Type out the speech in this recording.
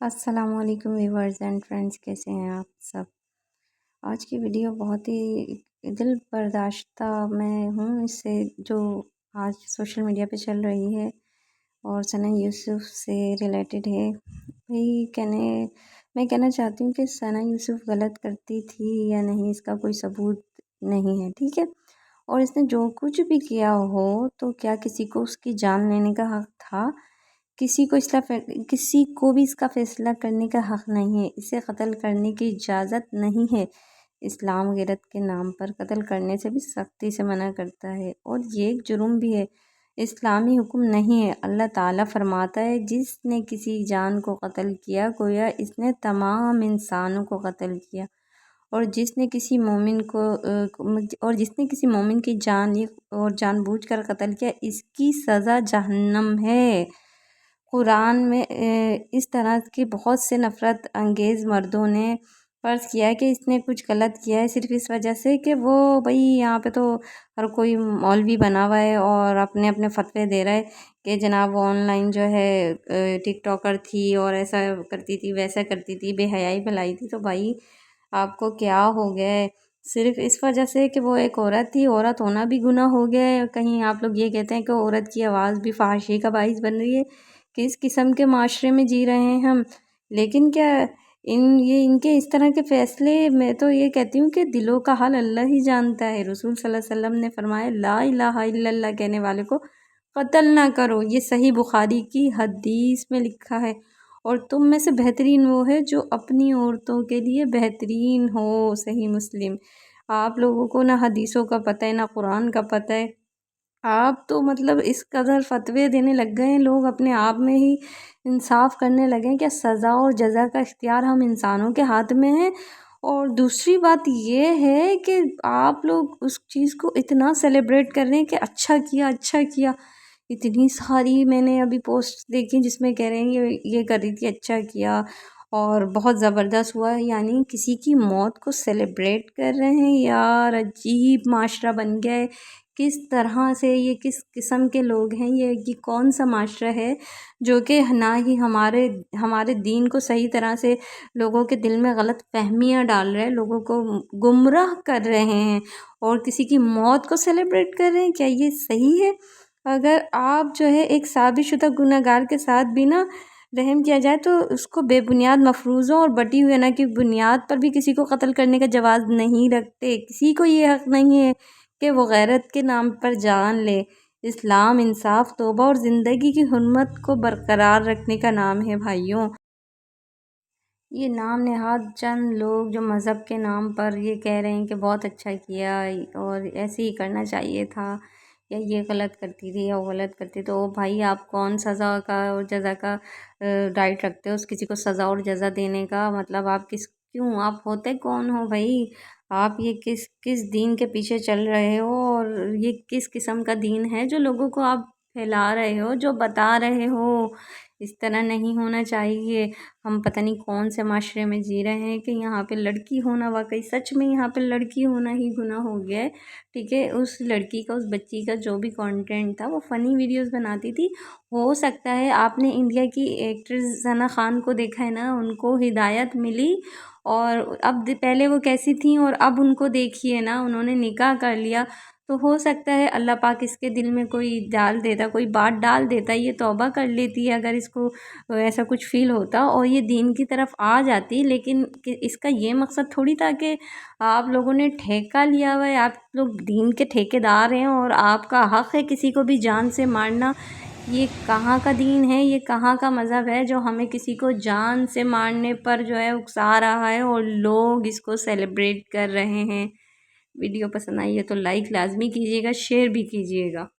السلام علیکم viewers and friends, کیسے ہیں آپ سب؟ آج کی ویڈیو بہت ہی دل برداشتہ میں ہوں اس سے جو آج سوشل میڈیا پہ چل رہی ہے اور ثنا یوسف سے ریلیٹڈ ہے۔ میں کہنا چاہتی ہوں کہ ثنا یوسف غلط کرتی تھی یا نہیں، اس کا کوئی ثبوت نہیں ہے، ٹھیک ہے؟ اور اس نے جو کچھ بھی کیا ہو تو کیا کسی کو اس کی جان لینے کا حق تھا؟ کسی کو بھی اس کا فیصلہ کرنے کا حق نہیں ہے۔ اسے قتل کرنے کی اجازت نہیں ہے۔ اسلام غیرت کے نام پر قتل کرنے سے بھی سختی سے منع کرتا ہے، اور یہ ایک جرم بھی ہے، اسلامی حکم نہیں ہے۔ اللہ تعالیٰ فرماتا ہے، جس نے کسی جان کو قتل کیا گویا اس نے تمام انسانوں کو قتل کیا، اور جس نے کسی مومن کی جان بوجھ کر قتل کیا، اس کی سزا جہنم ہے۔ قرآن میں اس طرح کے بہت سے نفرت انگیز مردوں نے فرض کیا ہے کہ اس نے کچھ غلط کیا ہے، صرف اس وجہ سے کہ وہ یہاں پہ تو ہر کوئی مولوی بنا ہوا ہے اور اپنے اپنے فتوے دے رہا ہے کہ جناب وہ آن لائن جو ہے ٹک ٹاکر تھی اور ایسا کرتی تھی ویسا کرتی تھی، بے حیائی پھیلائی تھی۔ تو بھائی آپ کو کیا ہو گیا ہے؟ صرف اس وجہ سے کہ وہ ایک عورت تھی، عورت ہونا بھی گناہ ہو گیا ہے؟ کہیں آپ لوگ یہ کہتے ہیں کہ عورت کی آواز بھی فحاشی کا باعث بن رہی ہے؟ کس قسم کے معاشرے میں جی رہے ہیں ہم؟ لیکن کیا ان کے اس طرح کے فیصلے، میں تو یہ کہتی ہوں کہ دلوں کا حال اللہ ہی جانتا ہے۔ رسول صلی اللہ علیہ وسلم نے فرمایا، لا الہ الا اللہ کہنے والے کو قتل نہ کرو، یہ صحیح بخاری کی حدیث میں لکھا ہے۔ اور تم میں سے بہترین وہ ہے جو اپنی عورتوں کے لیے بہترین ہو، صحیح مسلم۔ آپ لوگوں کو نہ حدیثوں کا پتہ ہے نہ قرآن کا پتہ ہے، آپ تو مطلب اس قدر فتوے دینے لگ گئے ہیں، لوگ اپنے آپ میں ہی انصاف کرنے لگے ہیں کہ سزا اور جزا کا اختیار ہم انسانوں کے ہاتھ میں ہے۔ اور دوسری بات یہ ہے کہ آپ لوگ اس چیز کو اتنا سیلیبریٹ کر رہے ہیں کہ اچھا کیا اچھا کیا۔ اتنی ساری میں نے ابھی پوسٹ دیکھی جس میں کہہ رہے ہیں یہ کر رہی تھی اچھا کیا اور بہت زبردست ہوا، یعنی کسی کی موت کو سیلیبریٹ کر رہے ہیں۔ یار عجیب معاشرہ بن گیا ہے، کس طرح سے یہ کس قسم کے لوگ ہیں؟ یہ کون سا معاشرہ ہے جو کہ نہ ہی ہمارے دین کو صحیح طرح سے لوگوں کے دل میں غلط فہمیاں ڈال رہے ہیں، لوگوں کو گمراہ کر رہے ہیں، اور کسی کی موت کو سیلیبریٹ کر رہے ہیں؟ کیا یہ صحیح ہے؟ اگر آپ جو ہے ایک ثابت شدہ گناہ گار کے ساتھ بھی نا رحم کیا جائے تو اس کو بے بنیاد مفروضوں اور بٹی ہوئی نا کی بنیاد پر بھی کسی کو قتل کرنے کا جواز نہیں رکھتے۔ کسی کو یہ حق نہیں ہے کہ وہ غیرت کے نام پر جان لے۔ اسلام انصاف، توبہ اور زندگی کی حرمت کو برقرار رکھنے کا نام ہے بھائیوں۔ یہ نام نہاد چند لوگ جو مذہب کے نام پر یہ کہہ رہے ہیں کہ بہت اچھا کیا اور ایسے ہی کرنا چاہیے تھا، یا یہ غلط کرتی تھی یا وہ غلط کرتی، تو بھائی آپ کون سزا کا اور جزا کا رائٹ رکھتے ہو؟ کسی کو سزا اور جزا دینے کا مطلب آپ کیوں آپ ہوتے کون ہو بھائی؟ آپ یہ کس دین کے پیچھے چل رہے ہو، اور یہ کس قسم کا دین ہے جو لوگوں کو آپ پھیلا رہے ہو، جو بتا رہے ہو؟ اس طرح نہیں ہونا چاہیے۔ ہم پتہ نہیں کون سے معاشرے میں جی رہے ہیں کہ یہاں پہ لڑکی ہونا، واقعی سچ میں یہاں پہ لڑکی ہونا ہی گناہ ہو گیا ہے، ٹھیک ہے؟ اس لڑکی کا، اس بچی کا جو بھی کانٹینٹ تھا، وہ فنی ویڈیوز بناتی تھی۔ ہو سکتا ہے آپ نے انڈیا کی ایکٹریس ثنا خان کو دیکھا ہے نا، ان کو ہدایت ملی، اور اب پہلے وہ کیسی تھیں اور اب ان کو دیکھیے نا، انہوں نے نکاح کر لیا۔ تو ہو سکتا ہے اللہ پاک اس کے دل میں کوئی کوئی بات ڈال دیتا، یہ توبہ کر لیتی ہے اگر اس کو ایسا کچھ فیل ہوتا اور یہ دین کی طرف آ جاتی۔ لیکن اس کا یہ مقصد تھوڑی تھا کہ آپ لوگوں نے ٹھیکہ لیا ہوا ہے، آپ لوگ دین کے ٹھیکیدار ہیں اور آپ کا حق ہے کسی کو بھی جان سے مارنا۔ یہ کہاں کا دین ہے، یہ کہاں کا مذہب ہے جو ہمیں کسی کو جان سے مارنے پر جو ہے اکسا رہا ہے، اور لوگ اس کو سیلیبریٹ کر رہے ہیں؟ ویڈیو پسند آئی ہے تو لائک لازمی کیجیے گا، شیئر بھی کیجیے گا۔